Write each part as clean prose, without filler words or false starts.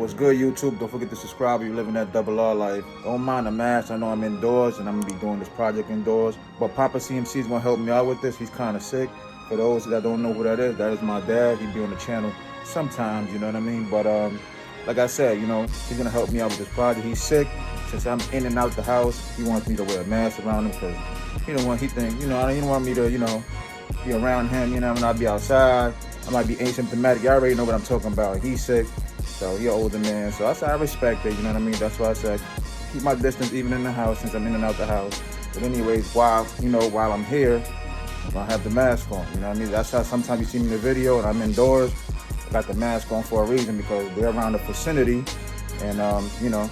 What's good, YouTube? Don't forget to subscribe if you're living that double R life. Don't mind the mask. I know I'm indoors and I'm gonna be doing this project indoors. But Papa CMC is gonna help me out with this. He's kind of sick. For those that don't know who that is my dad. He be on the channel sometimes, you know what I mean? But like I said, you know, he's gonna help me out with this project. He's sick. Since I'm in and out the house, he wants me to wear a mask around him because he don't want, he think, you know, he don't want me to, you know, be around him, you know, when I be outside. I might be asymptomatic. You already know what I'm talking about. He's sick, so he an older man. So I said I respect it, you know what I mean? That's why I said keep my distance even in the house since I'm in and out the house. But anyways, while I'm here, I'm gonna have the mask on, you know what I mean? That's how sometimes you see me in the video and I'm indoors. I got the mask on for a reason because they're around the vicinity and, you know,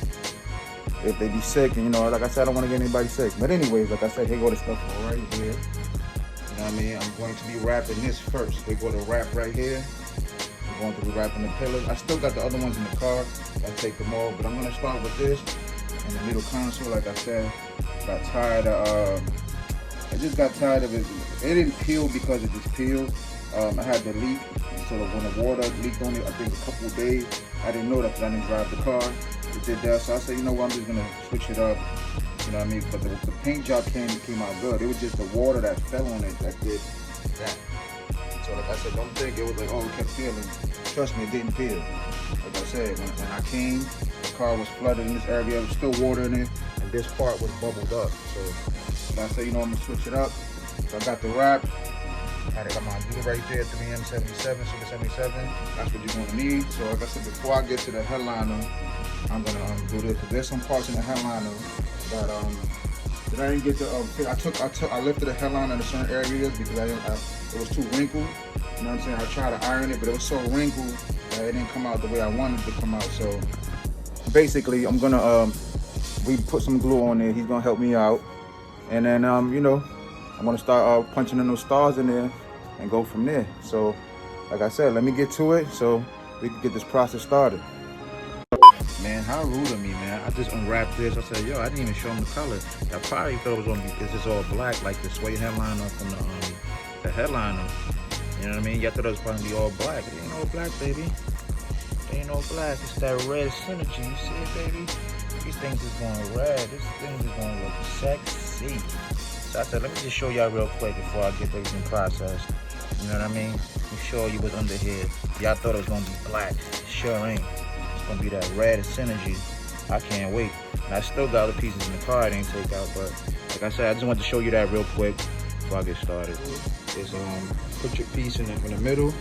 if they be sick, and you know, like I said, I don't want to get anybody sick. But anyways, like I said, here go the stuff right here. You know what I mean? I'm going to be wrapping this first. They go to wrap right here. I'm going to be wrapping the pillars. I still got the other ones in the car. I'll take them off, but I'm going to start with this. And the little console, like I said, got tired of, I just got tired of it. It didn't peel because it just peeled. I had the leak, so when the water leaked on it, I think a couple of days, I didn't know that because I didn't drive the car. It did that, so I said, you know what, I'm just gonna switch it up. You know what I mean? But the paint job came out good. It was just the water that fell on it that did that. So like I said, don't think it was like, oh, it kept peeling. Trust me, it didn't peel. Like I said, when I came, the car was flooded in this area. There was still water in it, and this part was bubbled up. So I said, you know, I'm gonna switch it up. So I got the wrap. I got my glue right there, 3M77, Super 77. That's what you're gonna need. So like I said, before I get to the headliner, I'm gonna do this because there's some parts in the headliner that I didn't get to. I lifted the headliner in certain areas because it was too wrinkled. You know what I'm saying? I tried to iron it, but it was so wrinkled that it didn't come out the way I wanted it to come out. So basically, I'm gonna we put some glue on there. He's gonna help me out, and then you know, I'm gonna start punching in those stars in there and go from there. So like I said, let me get to it so we can get this process started. Man, how rude of me, man. I just unwrapped this. I said, yo, I didn't even show him the color. I probably thought it was gonna be, it's just all black, like the suede headliner from the headliner. You know what I mean? Y'all thought it was probably gonna be all black. It ain't all black, baby. It ain't all black. It's that red synergy. You see it, baby? These things is going red. This thing is gonna look sexy. So I said, let me just show y'all real quick before I get everything processed. You know what I mean? I'm sure you was under here. Y'all thought it was gonna be black. It sure ain't. Gonna be that red synergy. I can't wait. And I still got other pieces in the car I didn't take out, but like I said, I just wanted to show you that real quick before I get started. Is put your piece in the middle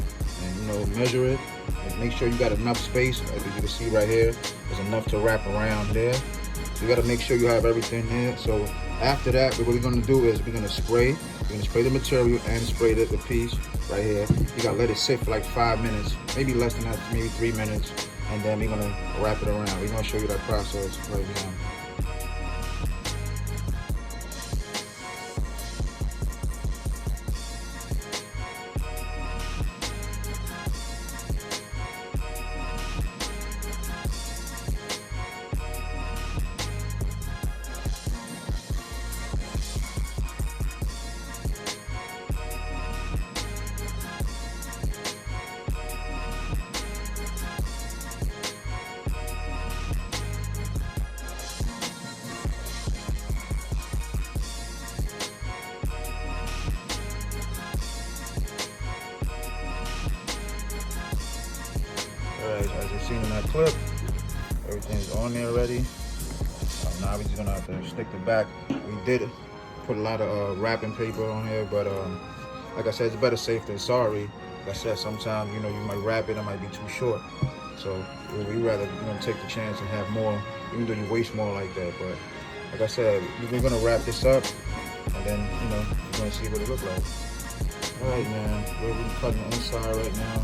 and you know measure it and make sure you got enough space. As you can see right here, there's enough to wrap around there. So you got to make sure you have everything there. So after that, what we're gonna do is we're gonna spray. We're gonna spray the material and spray the piece right here. You gotta let it sit for like 5 minutes, maybe less than that, maybe 3 minutes. And then we're gonna wrap it around. We're gonna show you that process right now. As you've seen in that clip, everything's on there already. Now we're just gonna have to stick the back. We did put a lot of wrapping paper on here, but like I said, it's better safe than sorry. Like I said, sometimes you know you might wrap it, it might be too short. So we rather take the chance and have more, even though you waste more like that. But like I said, we're gonna wrap this up, and then you know you're gonna see what it looks like. All right, man. We're cutting the inside right now.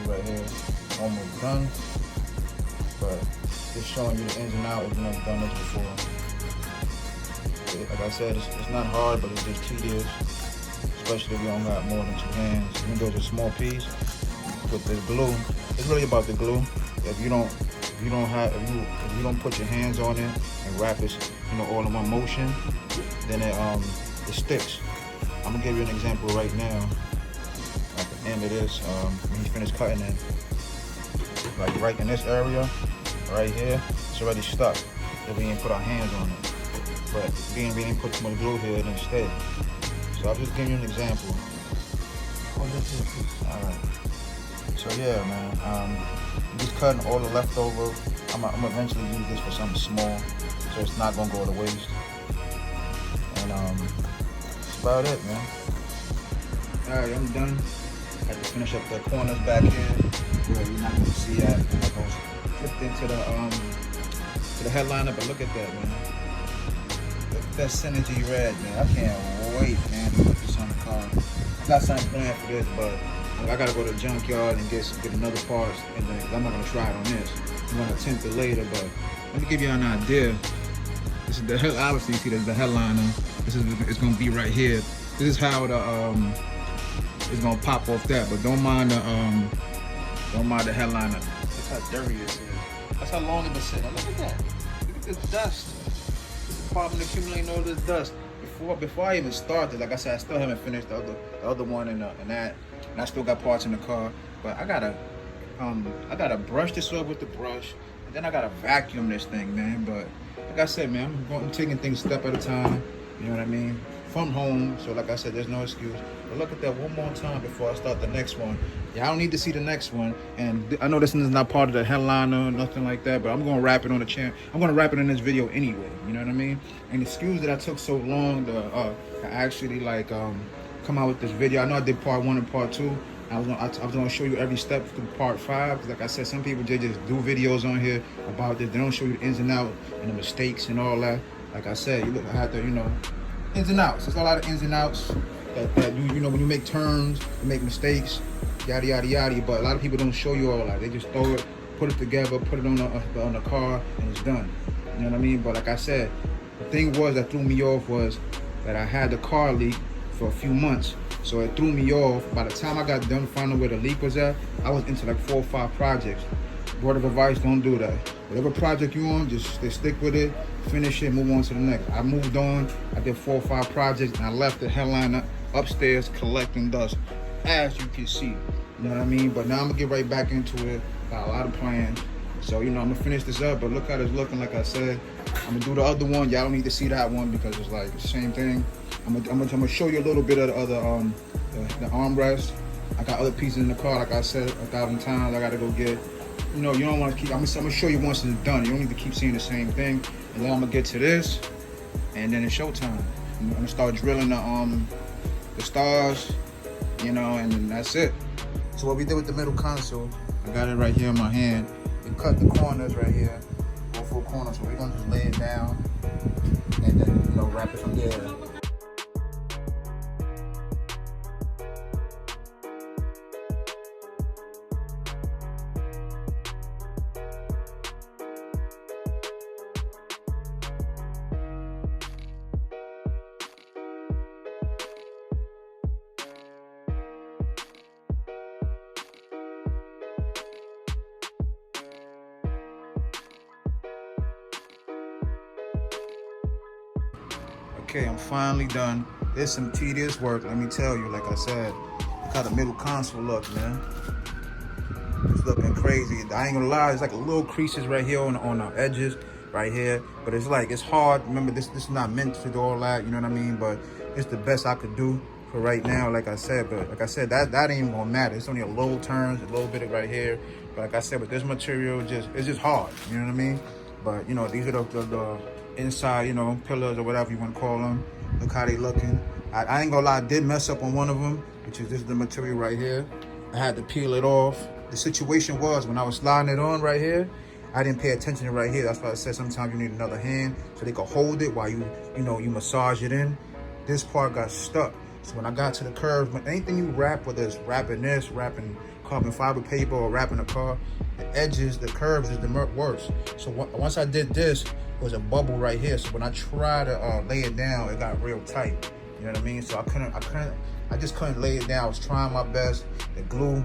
Right here, almost done, but just showing you the ins and outs if you've never done this before. Like I said, it's not hard, but it's just tedious, especially if you don't got more than 2 hands. Even though it's a small piece, with the glue, it's really about the glue. If you don't put your hands on it and wrap it, you know, all in one motion, then it sticks. I'm gonna give you an example right now. end of this. When he's finished cutting it, like right in this area, right here, it's already stuck. So we didn't put our hands on it. But being we didn't put too much glue here, it didn't stay. So I'll just give you an example. Alright. So yeah, man. I'm just cutting all the leftover. I'm eventually use this for something small, so it's not gonna go to waste. And that's about it, man. Alright, I'm done. I have to finish up the corners back here where you're not gonna see that. I goes flipped into the headliner, but look at that, man. Look at that Synergy red, man. I can't wait, man, to put this on the car. I got something planned for this, but I gotta go to the junkyard and get another parts, and then I'm not gonna try it on this. I'm gonna attempt it later, but let me give you an idea. This is the obviously you see there's the headliner. It's gonna be right here. This is how the it's gonna pop off that, but don't mind the headliner. That's how dirty this is. That's how long it been sitting. Look at that. Look at this dust. This apartment accumulating all this dust. Before I even started, like I said, I still haven't finished the other one and that, and I still got parts in the car. But I gotta brush this up with the brush, and then I gotta vacuum this thing, man. But like I said, man, I'm taking things step at a time. You know what I mean? From home, so like I said, there's no excuse. But look at that one more time before I start the next one. Yeah, I don't need to see the next one. And I know this is not part of the headliner or nothing like that, but I'm gonna wrap it on the channel. I'm gonna wrap it in this video anyway. You know what I mean? And excuse that I took so long to actually like come out with this video. I know I did part 1 and part 2. I was gonna show you every step through part 5. Like I said, some people they just do videos on here about this. They don't show you the ins and outs and the mistakes and all that. Like I said, you look, I had to, you know, ins and outs. There's a lot of ins and outs that you know, when you make turns, you make mistakes, yada yada yada. But a lot of people don't show you all that. They just throw it, put it together, put it on the car, and it's done. You know what I mean? But like I said, the thing was that threw me off was that I had the car leak for a few months. So it threw me off. By the time I got done finding where the leak was at, I was into like 4 or 5 projects. Word of advice, don't do that. Whatever project you on, just stick with it, finish it, move on to the next. I moved on, I did 4 or 5 projects, and I left the headliner upstairs collecting dust, as you can see. You know what I mean? But now I'm gonna get right back into it. Got a lot of plans. So, you know, I'm gonna finish this up, but look how it's looking. Like I said, I'm gonna do the other one. Y'all don't need to see that one because it's like the same thing. I'm gonna show you a little bit of the other the armrest. I got other pieces in the car, like I said 1,000 times. I gotta go get. You know, you don't want to keep. I'm gonna show you once it's done. You don't need to keep seeing the same thing. And then I'm gonna get to this, and then it's showtime. I'm gonna start drilling the stars, you know, and then that's it. So what we did with the middle console, I got it right here in my hand. We cut the corners right here, all 4 corners. So we're gonna just lay it down, and then, you know, wrap it from there. Okay, I'm finally done. There's some tedious work, let me tell you. Like I said, look how the middle console look, man. It's looking crazy. I ain't gonna lie, it's like a little creases right here on the edges, right here. But it's like, it's hard. Remember, this is not meant to do all that, you know what I mean? But it's the best I could do for right now, like I said. But like I said, that ain't even gonna matter. It's only a little turns, a little bit of right here. But like I said, with this material, it's just hard, you know what I mean? But, you know, these are the inside, you know, pillars or whatever you want to call them. Look how they looking. I ain't gonna lie, I did mess up on one of them, which is this is the material right here. I had to peel it off. The situation was when I was sliding it on right here, I didn't pay attention to right here. That's why I said sometimes you need another hand so they can hold it while you massage it in. This part got stuck. So when I got to the curves, when anything you wrap, whether it's wrapping this, wrapping carbon fiber paper, or wrapping a car, the edges, the curves is the worst. So once I did this, it was a bubble right here. So when I tried to lay it down, it got real tight. You know what I mean? So I just couldn't lay it down. I was trying my best. This glue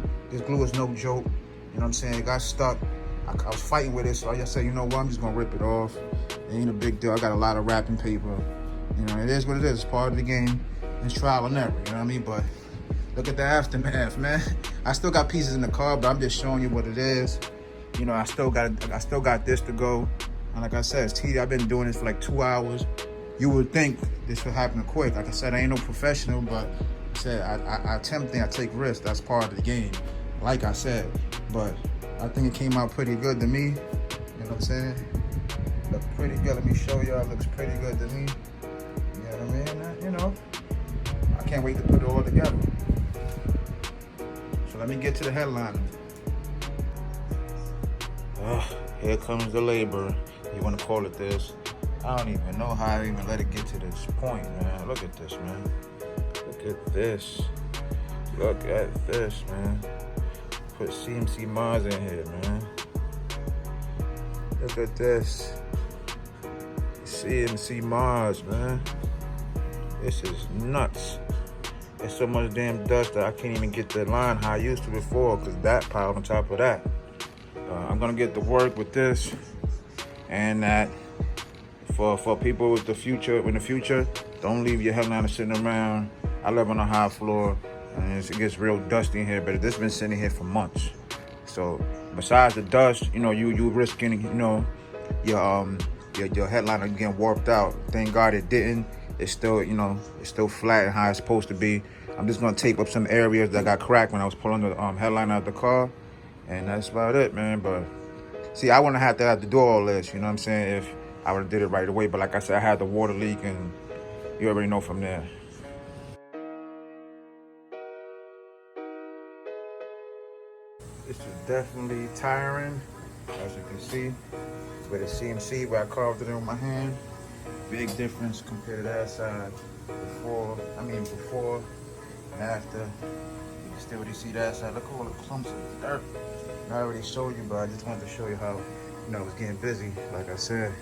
is no joke. You know what I'm saying? It got stuck. I was fighting with it, so I just said, you know what, I'm just gonna rip it off. It ain't a big deal. I got a lot of wrapping paper. You know, it is what it is. It's part of the game. It's trial and error, you know what I mean? But Look at the aftermath, man. I still got pieces in the car, but I'm just showing you what it is. You know, I still got this to go. And like I said, it's tedious. I've been doing this for like 2 hours. You would think this would happen quick. Like I said, I ain't no professional, but I said I attempt things, I take risks. That's part of the game. Like I said, but I think it came out pretty good to me. You know what I'm saying? Looks pretty good. Let me show y'all. It looks pretty good to me. You know what I mean? You know, I can't wait to put it all together. So let me get to the headliner. Here comes the labor. You want to call it this? I don't even know how I even let it get to this point, man. Look at this, man. Look at this. Look at this, man. Put CMC mods in here, man. Look at this. CMC mods, man. This is nuts. There's so much damn dust that I can't even get the line how I used to before, because that piled on top of that. I'm gonna get to work with this and that. For people with the future, in the future, don't leave your headliner sitting around. I live on a high floor and it gets real dusty in here, but this has been sitting here for months. So besides the dust, you know, you risking, you know, your headliner getting warped out. Thank God it didn't. It's still, you know, it's still flat and how it's supposed to be. I'm just gonna tape up some areas that got cracked when I was pulling the headliner out of the car, and that's about it, man. But see, I wouldn't have to do all this, you know what I'm saying, if I would have did it right away. But like I said, I had the water leak, and you already know from there. This is definitely tiring, as you can see. With a CMC where I carved it in with my hand. Big difference compared to that side. Before and after. You can still already see that side. Look at all the clumps of dirt. I already showed you, but I just wanted to show you how, you know, it was getting busy. Like I said,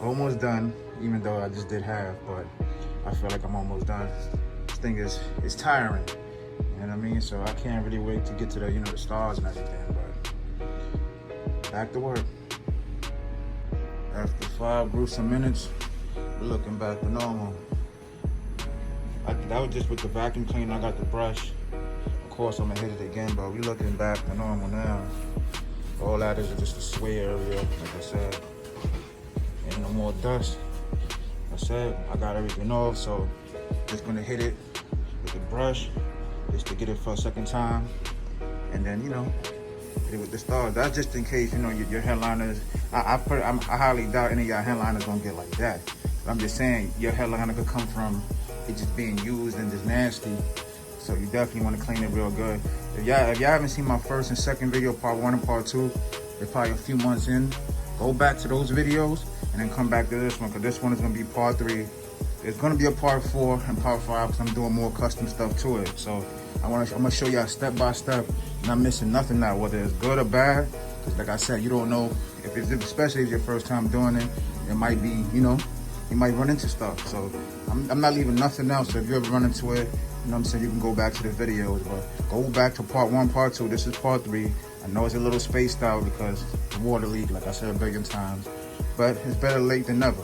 almost done, even though I just did half, but I feel like I'm almost done. This thing is tiring, you know what I mean? So I can't really wait to get to the, you know, the stars and everything, but back to work. After 5 gruesome minutes, we're looking back to normal. That was just with the vacuum cleaner. I got the brush. Of course, I'm gonna hit it again, but we're looking back to normal now. All that is just a sway area, like I said. Ain't no more dust. Like I said, I got everything off, so just gonna hit it with the brush just to get it for a second time, and then, you know, hit it with the stars. That's just in case, you know, your headliners. I highly doubt any of y'all headliners gonna get like that. But I'm just saying, your headliner could come from it just being used and just nasty. So you definitely want to clean it real good. If y'all haven't seen my first and second video, part 1 and part 2, they're probably a few months in. Go back to those videos and then come back to this one, because this one is going to be part 3. There's going to be a part 4 and part 5 because I'm doing more custom stuff to it. So I'm going to show y'all step by step, not missing nothing now, whether it's good or bad. Because like I said, you don't know, especially if it's your first time doing it, it might be, you know, you might run into stuff. So I'm not leaving nothing else. So if you ever run into it, you know what I'm saying, you can go back to the videos. But go back to part 1, part 2. This is part 3. I know it's a little spaced out because the water leak, like I said a billion times. But it's better late than never.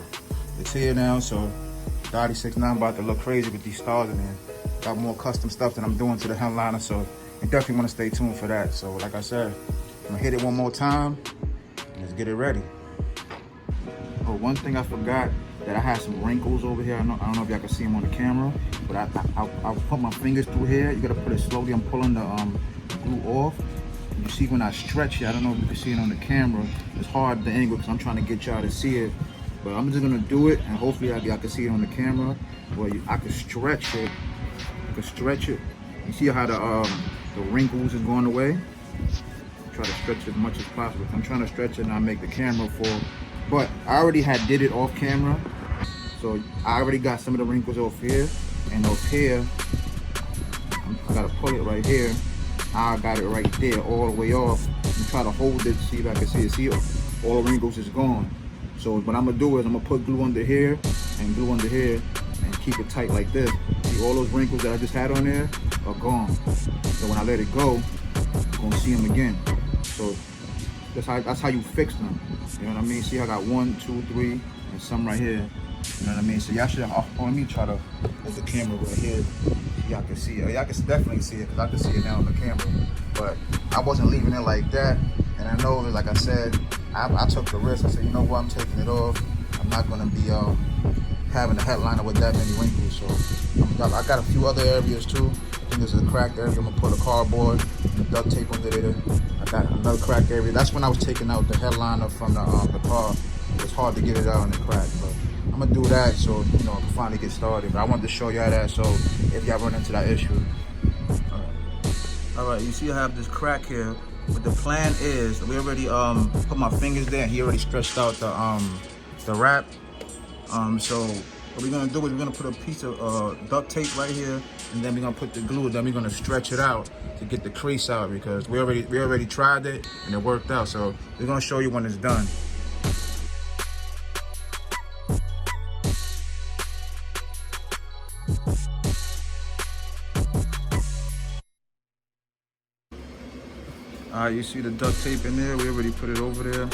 It's here now, so Dottie 69 about to look crazy with these stars in there. Got more custom stuff that I'm doing to the headliner, so you definitely want to stay tuned for that. So like I said, I'm gonna hit it one more time and let's get it ready. Oh, one thing I forgot, that I had some wrinkles over here. I don't know if y'all can see them on the camera, but I'll put my fingers through here. You gotta put it slowly. I'm pulling the glue off. You see when I stretch it, I don't know if you can see it on the camera. It's hard the angle because I'm trying to get y'all to see it. But I'm just gonna do it, and hopefully y'all can see it on the camera. Where I can stretch it. I can stretch it. You see how the wrinkles is going away? Try to stretch it as much as possible. I'm trying to stretch it and I make the camera full. But I already did it off camera. So I already got some of the wrinkles off here, and off here, I gotta pull it right here. I got it right there, all the way off. And try to hold it, see if I can see it. See, all the wrinkles is gone. So what I'm gonna do is I'm gonna put glue under here and glue under here and keep it tight like this. See, all those wrinkles that I just had on there are gone. So when I let it go, I'm gonna see them again. So that's how you fix them. You know what I mean? See, I got 1, 2, 3, and some right here. You know what I mean? So y'all should, let me try to hold the camera right here. y'all can see it. Y'all can definitely see it because I can see it now on the camera. But I wasn't leaving it like that. And I know that, like I said, I took the risk. I said, you know what, I'm taking it off. I'm not gonna be having a headliner with that many wrinkles. So I got a few other areas too. I think there's a cracked area. I'm gonna put a cardboard and duct tape under there. I got another cracked area. That's when I was taking out the headliner from the car. It was hard to get it out in the crack, but I'm gonna do that so you know I can finally get started. But I wanted to show y'all that so if y'all run into that issue. All right, you see I have this crack here, but the plan is we already put my fingers there and he already stretched out the wrap. So what we're gonna do is we're gonna put a piece of duct tape right here, and then we're gonna put the glue, then we're gonna stretch it out to get the crease out because we already tried it and it worked out. So we're gonna show you when it's done. All right, you see the duct tape in there? We already put it over there.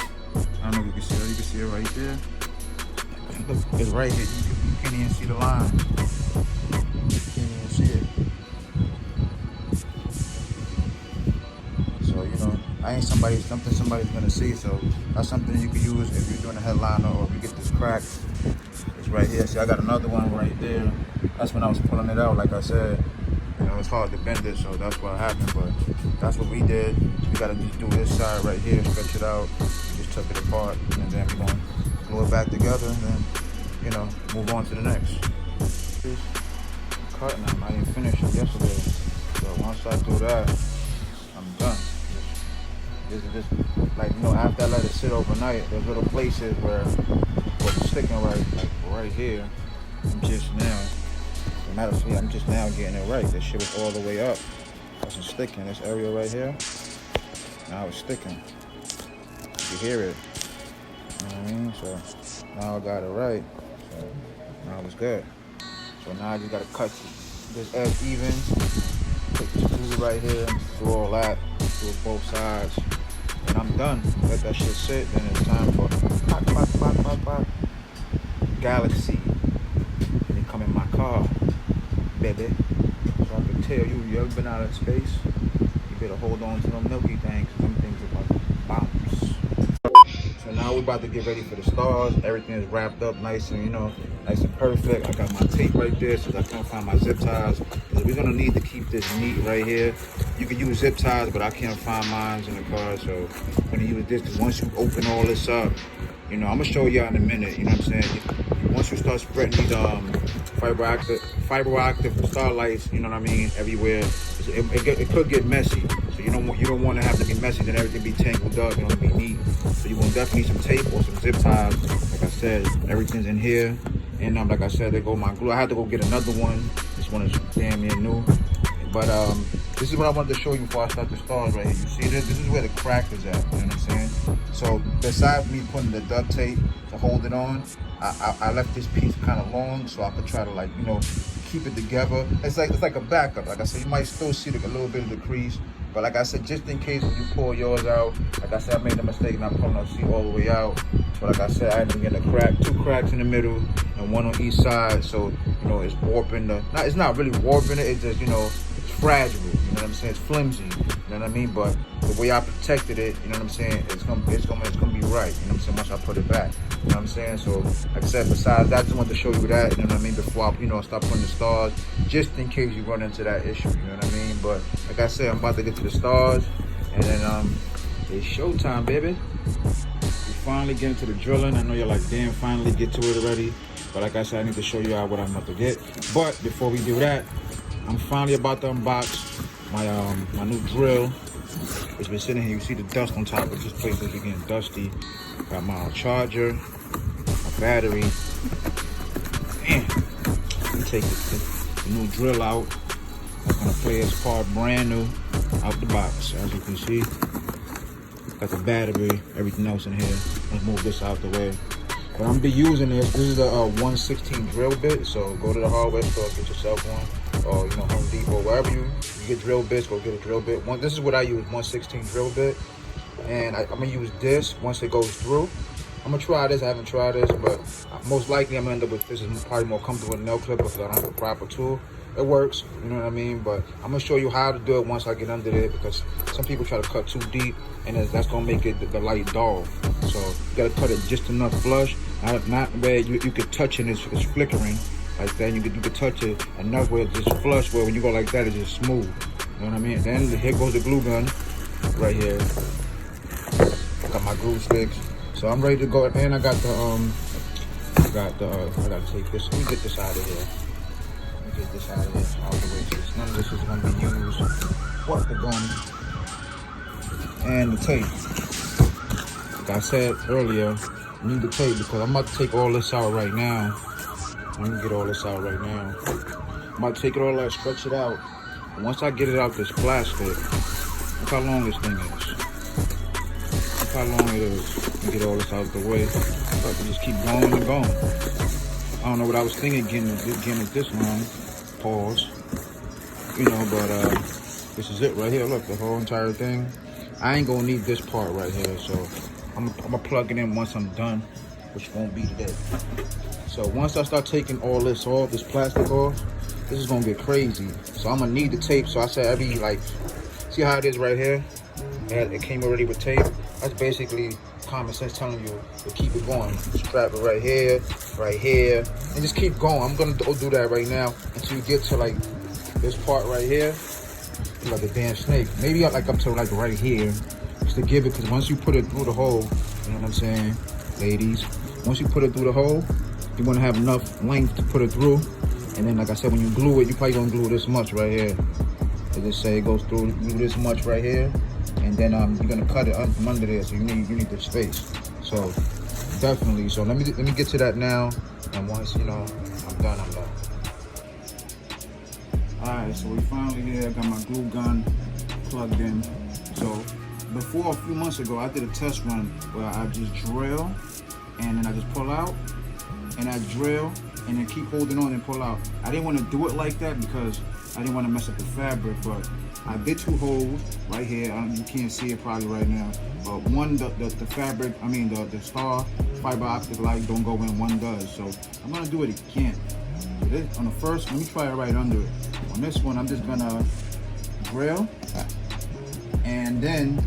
I don't know if you can see it. You can see it right there. Look, it's right here. You can't even see the line. You can't even see it. So, you know, I ain't something somebody's gonna see. So that's something you can use if you're doing a headliner or if you get this crack. It's right here. See, I got another one right there. That's when I was pulling it out, like I said. You know, it's hard to bend it, so that's what happened, but that's what we did. We gotta just do this side right here, stretch it out, just took it apart, and then we're gonna glue it back together, and then, you know, move on to the next. Cutting them, I didn't finish it yesterday, so once I do that, I'm done. This is just, like, you know, after I let it sit overnight, there's little places where it's sticking right here. I'm just now. Matter of fact, I'm just now getting it right. This shit was all the way up. Wasn't sticking. This area right here, now it's sticking. You can hear it. You know what I mean? So now I got it right. So now it's good. So now I just gotta cut this edge even. Put this glue right here. Do all that. Do it both sides. And I'm done. Let that shit sit. Then it's time for pop. Galaxy. And they come in my car. Baby. So I can tell you ever been out of space, you better hold on to them milky things, them things are about to bounce. So now we're about to get ready for the stars. Everything is wrapped up nice and, you know, nice and perfect. I got my tape right there so I can't find my zip ties. We're gonna need to keep this neat right here. You can use zip ties, but I can't find mine in the car, so I'm gonna use this because once you open all this up, you know, I'm gonna show y'all in a minute, you know what I'm saying? Once you start spreading these fiber active starlights, you know what I mean, everywhere, it could get messy. So you don't want to have to be messy, then everything be tangled up, you know, be neat. So you want definitely some tape or some zip ties. Like I said, everything's in here. And like I said, there go my glue. I had to go get another one. This one is damn near new. But this is what I wanted to show you before I start the stars right here. You see this? This is where the crack is at, you know what I'm saying? So besides me putting the duct tape to hold it on, I left this piece kind of long so I could try to, like, you know, keep it together. It's like a backup. Like I said, you might still see like a little bit of the crease, but like I said, just in case when you pull yours out, like I said, I made a mistake not pulling the seat all the way out. So like I said, I ended up getting a crack, 2 cracks in the middle and 1 on each side. So, you know, it's warping it's not really warping it, it's just, you know, it's fragile, you know what I'm saying? It's flimsy, you know what I mean? But the way I protected it, you know what I'm saying, it's gonna be right, you know what I'm saying, once I put it back. You know what I'm saying? So, like I said, besides that, I just wanted to show you that, you know what I mean, before I, you know, start putting the stars, just in case you run into that issue, you know what I mean? But, like I said, I'm about to get to the stars, and then, it's showtime, baby. We finally get into the drilling. I know you're like, damn, finally get to it already. But like I said, I need to show you out what I'm about to get. But, before we do that, I'm finally about to unbox my new drill. It's been sitting here. You see the dust on top, but this place is getting dusty. Got my charger, my battery. Man, let me take the new drill out. I'm gonna play this part brand new out the box, as you can see. Got the battery, everything else in here. Let's move this out the way. But I'm gonna be using this. This is the 1/16 drill bit. So go to the hardware store, get yourself one, or you know, Home Depot, wherever you get drill bits, go get a drill bit. This is what I use, 1/16 drill bit. And I'm gonna use this once it goes through. I'm gonna try this. I haven't tried this, but most likely I'm gonna end up with this. Is probably more comfortable with nail clip because I don't have a proper tool. it works, you know what I mean? But I'm gonna show you how to do it once I get under there, because some people try to cut too deep, and that's gonna make it the light dull. So you gotta cut it just enough flush, not where you could touch it, it's flickering like that. You could touch it enough where it's just flush, where when you go like that, it's just smooth. You know what I mean? Then here goes the glue gun right here. I got my glue sticks, so I'm ready to go. And I got the I gotta take this. Let me get this out of here. Let me get this out of here. Out of the way. So none of this is gonna be used. What the gun and the tape. Like I said earlier, I need the tape because I'm about to take all this out right now. Let me get all this out right now. I'm about to take it all out, stretch it out. And once I get it out this plastic, look how long this thing is. Look how long it is. Get all this out of the way. I can just keep going and going. I don't know what I was thinking getting it this long. Pause. You know, but this is it right here. Look, the whole entire thing. I ain't gonna need this part right here, so I'm gonna plug it in once I'm done, which won't be today. So once I start taking all this off, this plastic off, this is gonna get crazy. So I'm gonna need the tape. So I said every, like, see how it is right here? It came already with tape. That's basically common sense telling you to keep it going. Strap it right here, and just keep going. I'm gonna do that right now until you get to like this part right here. You're like a damn snake. Maybe like up to like right here, just to give it, because once you put it through the hole, you know what I'm saying, ladies? Once you put it through the hole, you want to have enough length to put it through. And then, like I said, when you glue it, you probably gonna glue this much right here. They just say it goes through this much right here, and then you're gonna cut it from under there. So you need the space. So definitely. So let me get to that now. And once you know I'm done, I'm done. All right. So we finally here. I got my glue gun plugged in. So before, a few months ago, I did a test run where I just drill and then I just pull out, and I drill and then keep holding on and pull out. I didn't want to do it like that because I didn't want to mess up the fabric, but I did 2 holes right here. You can't see it probably right now, but one, the fabric, I mean the star fiber optic light don't go in, one does. So I'm gonna do it again. So this, on the first, let me try it right under it. On this one, I'm just gonna drill, and then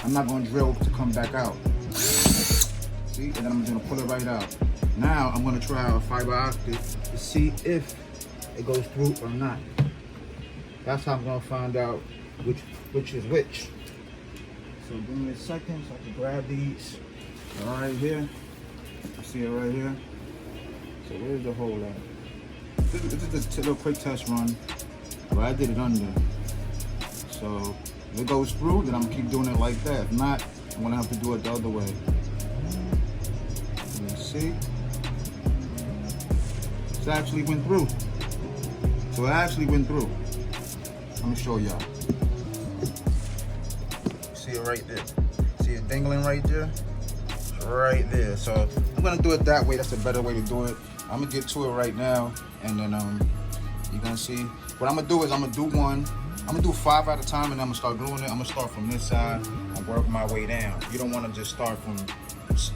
I'm not gonna drill to come back out. See, and then I'm just gonna pull it right out. Now I'm gonna try a fiber optic to see if it goes through or not. That's how I'm gonna find out which is which. So give me a second so I can grab these. All right, here. I see it right here. So where's the hole at? This is a little quick test run, but I did it under. So if it goes through, then I'm gonna keep doing it like that. If not, I'm gonna have to do it the other way. Let's see. It actually went through. So it actually went through. I'm gonna show y'all. See it right there. See it dangling right there? It's right there. So I'm gonna do it that way. That's a better way to do it. I'm gonna get to it right now, and then you're gonna see. What I'm gonna do is I'm gonna do one. I'm gonna do 5 at a time, and then I'm gonna start gluing it. I'm gonna start from this side and work my way down. You don't wanna just start from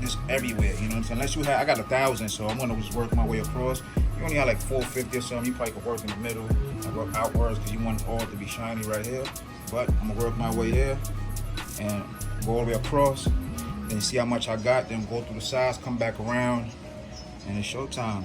this everywhere, you know what I'm saying? Unless you have, I got 1,000, so I'm gonna just work my way across. You only have like 450 or something. You probably could work in the middle and work outwards because you want all to be shiny right here. But I'm gonna work my way here and go all the way across. Then see how much I got. Then go through the sides, come back around, and it's showtime.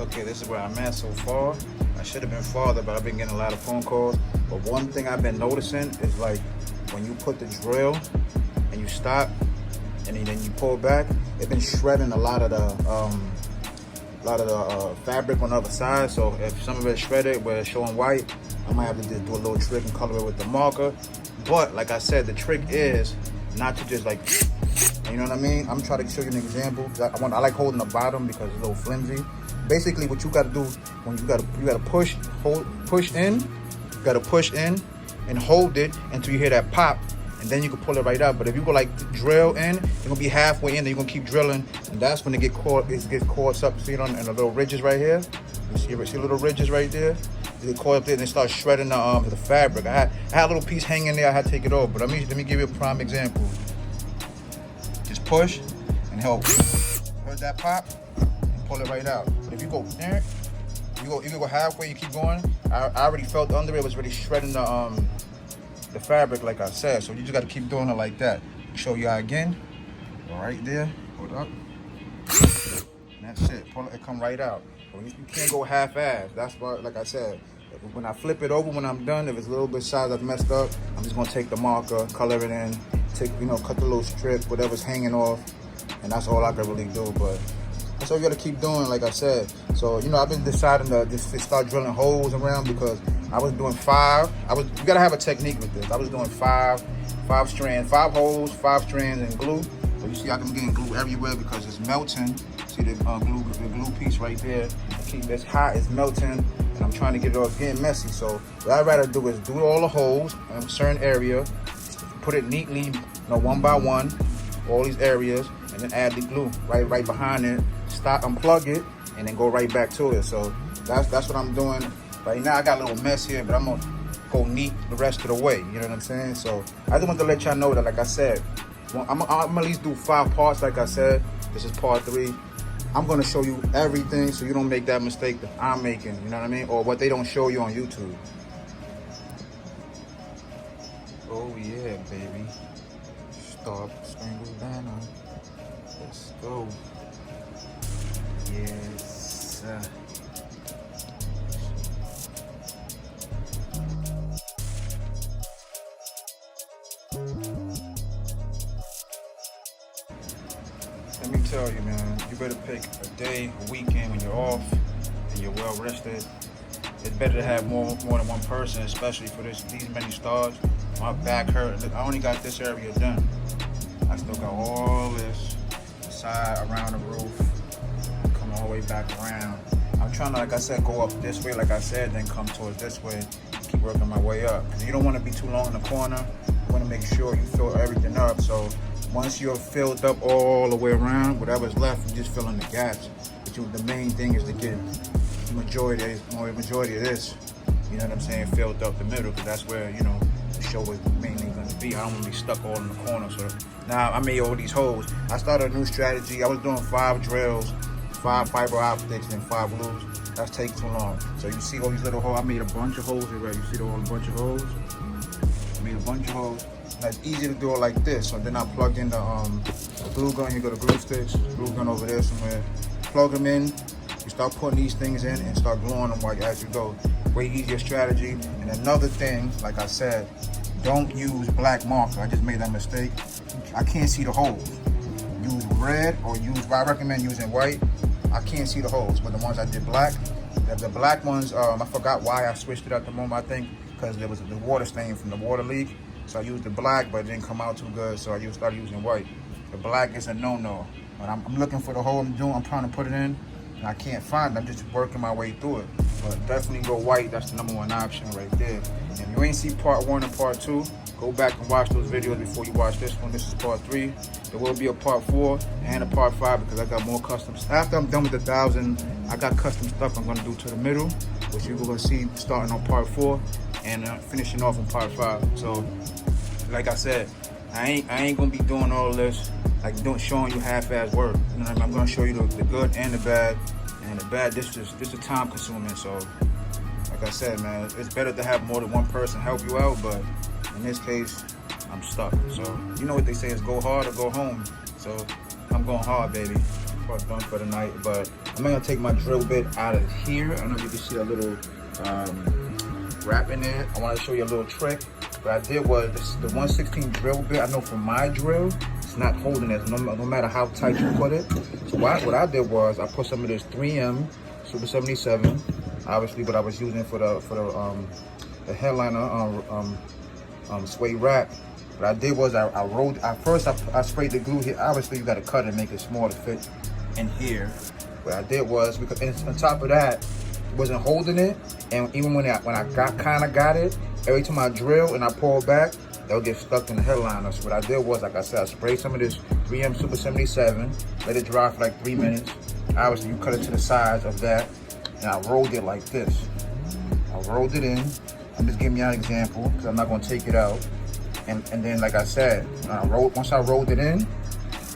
Okay, this is where I'm at so far. I should have been farther, but I've been getting a lot of phone calls. But one thing I've been noticing is like when you put the drill and you stop and then you pull back, it's been shredding a lot of the fabric on the other side. So if some of it's shredded where it's showing white, I might have to just do a little trick and color it with the marker. But like I said, the trick is not to just like You know what I mean? I'm trying to show you an example. I like holding the bottom because it's a little flimsy. Basically, what you got to do when you got to push in. You got to push in and hold it until you hear that pop, and then you can pull it right out. But if you go like drill in, you're gonna be halfway in, then you're gonna keep drilling, and that's when it gets caught up. See it on the little ridges right here. You see little ridges right there. They caught up there and they start shredding the fabric. I had a little piece hanging there. I had to take it off. But let me give you a prime example. Just push and hold. Heard that pop? And pull it right out. But if you go there, you go halfway. You keep going. I already felt under it was already shredding the fabric, like I said. So you just got to keep doing it like that. Show you again. Go right there. Hold up. And that's it. Pull it. It come right out. You can't go half-ass. That's why, like I said, when I flip it over, when I'm done, if it's a little bit size I've messed up, I'm just gonna take the marker, color it in, cut the little strip, whatever's hanging off, and that's all I can really do. But that's all you gotta keep doing, like I said. So, I've been deciding to just start drilling holes around because I was doing 5. You gotta have a technique with this. I was doing 5 strands, 5 holes, 5 strands, and glue. So you see, I'm getting glue everywhere because it's melting. See the glue piece right there. It's hot, it's melting, and I'm trying to get it all getting messy. So what I'd rather do is do all the holes in a certain area, put it neatly, one by one, all these areas, and then add the glue right behind it. Stop, unplug it, and then go right back to it. So that's what I'm doing right now. I got a little mess here, but I'm gonna go neat the rest of the way. You know what I'm saying? So I just want to let y'all know that, like I said, I'm at least do 5 parts. Like I said, this is part 3. I'm gonna show you everything so you don't make that mistake that I'm making, you know what I mean? Or what they don't show you on YouTube. Oh yeah, baby. Start Spangled Banner. Let's go. Yes. Let me tell you, man, you better pick a day, a weekend when you're off and you're well rested. It's better to have more than one person, especially for these many stars. My back hurt. Look, I only got this area done. I still got all this side around the roof, come all the way back around. I'm trying to, like I said, go up this way, like I said, then come towards this way, keep working my way up. Because you don't want to be too long in the corner. You want to make sure you fill everything up. So once you're filled up all the way around, whatever's left, you just fill in the gaps. But the main thing is to get the majority of this, you know what I'm saying, filled up the middle, because that's where, the show is mainly going to be. I don't want to be stuck all in the corner. So now I made all these holes. I started a new strategy. I was doing 5 drills, 5 fiber optics, and 5 glues. That's taking too long. So you see all these little holes. I made a bunch of holes already. You see a bunch of holes? I made a bunch of holes. Now it's easy to do it like this. So then I plug in the glue gun. Here go the glue sticks. Glue gun over there somewhere. Plug them in. You start putting these things in and start gluing them as you go. Way easier strategy. And another thing, like I said, don't use black marker. I just made that mistake. I can't see the holes. Use red or I recommend using white. I can't see the holes, but the ones I did black, the black ones, I forgot why I switched it at the moment, I think, because there was the water stain from the water leak. So I used the black, but it didn't come out too good, so I started using white. The black is a no-no. But I'm looking for the hole I'm trying to put it in, and I can't find it. I'm just working my way through it. But definitely go white. That's the #1 option right there. And if you ain't see part 1 and part 2, go back and watch those videos before you watch this one. This is part 3. There will be a part 4 and a part 5 because I got more custom. After I'm done with the 1,000, I got custom stuff I'm gonna do to the middle, which you're gonna see starting on part 4 and finishing off on part 5. So, like I said, I ain't gonna be doing all this, like showing you half-ass work. You know what I mean? I'm gonna show you the good and the bad. And the bad, this is time consuming. So, like I said, man, it's better to have more than one person help you out. But in this case, I'm stuck. So, you know what they say is go hard or go home. So, I'm going hard, baby. Part done for the night. But I'm gonna take my drill bit out of here. I don't know if you can see a little wrap in there. I want to show you a little trick. What I did was the 1/16 drill bit. I know from my drill, it's not holding it no matter how tight you put it. So what I did was I put some of this 3M Super 77, obviously what I was using for the headliner suede wrap. What I did was I rolled, I sprayed the glue here. Obviously you gotta cut it and make it small to fit in here. What I did was, because on top of that, wasn't holding it, and even when I got it, every time I drill and I pull back, they'll get stuck in the headliner. So what I did was, like I said, I sprayed some of this 3M Super 77, let it dry for like 3 minutes. Obviously you cut it to the size of that, and I rolled it like this. I rolled it in. I'm just giving you an example because I'm not gonna take it out. And then, like I said, once I rolled it in,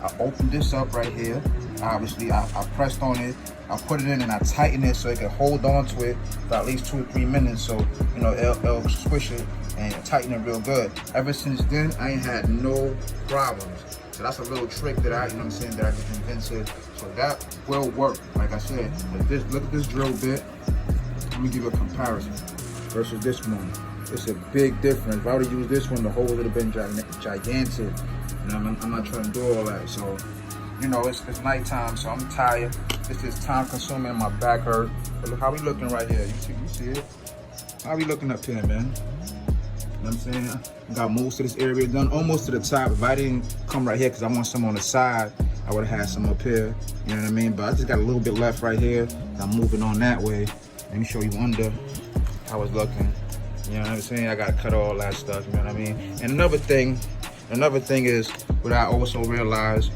I opened this up right here. Obviously, I pressed on it, I put it in, and I tightened it so it can hold on to it for at least 2 or 3 minutes. So, you know, it'll squish it and tighten it real good. Ever since then, I ain't had no problems. So that's a little trick that I, you know what I'm saying, that I just invented. So that will work. Like I said, look at this drill bit. Let me give you a comparison versus this one. It's a big difference. If I would have used this one, the hole would have been gigantic. You know, I'm not trying to do all that. So, you know, it's nighttime, so I'm tired. This is time consuming and my back hurt. But look how we looking right here. You see it? How we looking up here, man? You know what I'm saying? Got most of this area done, almost to the top. If I didn't come right here, because I want some on the side, I would have had some up here. You know what I mean? But I just got a little bit left right here. I'm moving on that way. Let me show you under how it's looking. You know what I'm saying? I gotta cut all that stuff, you know what I mean? And another thing is what I also realized,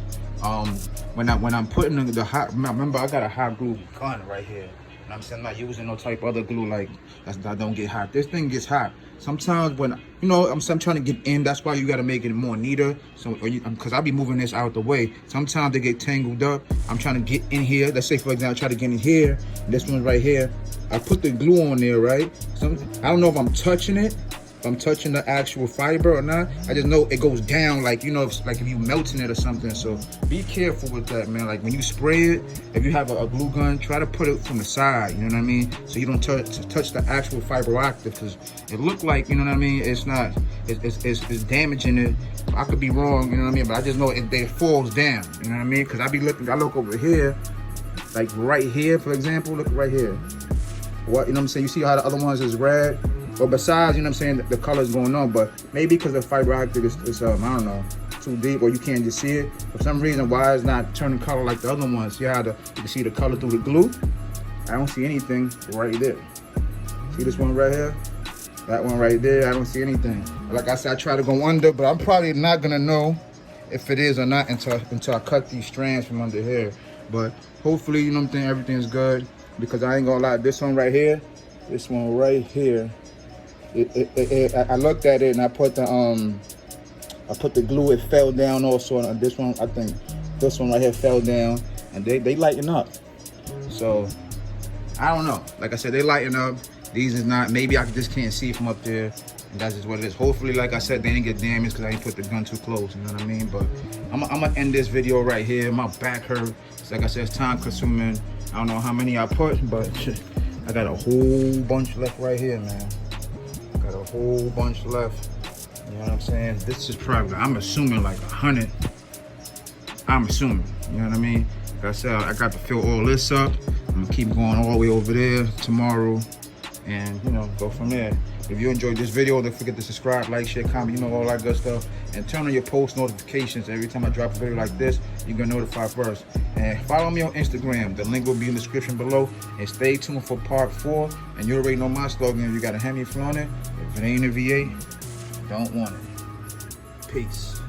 when I'm putting the hot, remember I got a hot glue gun right here. You know what I'm saying? I'm not using no type of other glue like that don't get hot. This thing gets hot. Sometimes when, you know, I'm trying to get in, that's why you gotta make it more neater. So, cause I be moving this out the way. Sometimes they get tangled up. I'm trying to get in here. Let's say for example, I try to get in here. This one right here. I put the glue on there, right? I don't know if I'm touching it, if I'm touching the actual fiber or not. I just know it goes down, like, you know, if you melting it or something. So be careful with that, man. Like when you spray it, if you have a glue gun, try to put it from the side, you know what I mean? So you don't touch the actual fiber active, because it look like, you know what I mean? It's not, it's damaging it. I could be wrong, you know what I mean? But I just know it falls down, you know what I mean? Because I look over here, like right here, for example, look right here. What, you know what I'm saying? You see how the other ones is red? But besides, you know what I'm saying, the color's going on, but maybe because the fiber active is I don't know, too deep, or you can't just see it. For some reason, why it's not turning color like the other ones? See how you can see the color through the glue? I don't see anything right there. See this one right here? That one right there, I don't see anything. Like I said, I try to go under, but I'm probably not gonna know if it is or not until I cut these strands from under here. But hopefully, you know what I'm saying, everything's good. Because I ain't gonna lie, this one right here, I looked at it and I put the glue, it fell down also. And this one, I think this one right here fell down, and they lighten up. So I don't know. Like I said, they lighten up. These is not, maybe I just can't see from up there. And that's just what it is. Hopefully, like I said, they didn't get damaged because I didn't put the gun too close, you know what I mean? But I'm gonna end this video right here. My back hurt. Like I said, it's time consuming. I don't know how many I put, but I got a whole bunch left right here, man. Got a whole bunch left. You know what I'm saying? This is probably, I'm assuming like 100. I'm assuming, you know what I mean? Like I said, I got to fill all this up. I'm gonna keep going all the way over there tomorrow and, you know, go from there. If you enjoyed this video, don't forget to subscribe, like, share, comment, you know, all that good stuff. And turn on your post notifications. Every time I drop a video like this, you get notified first. And follow me on Instagram. The link will be in the description below. And stay tuned for part 4. And you already know my slogan. You got a Hemi flaunt it. If it ain't a V8, don't want it. Peace.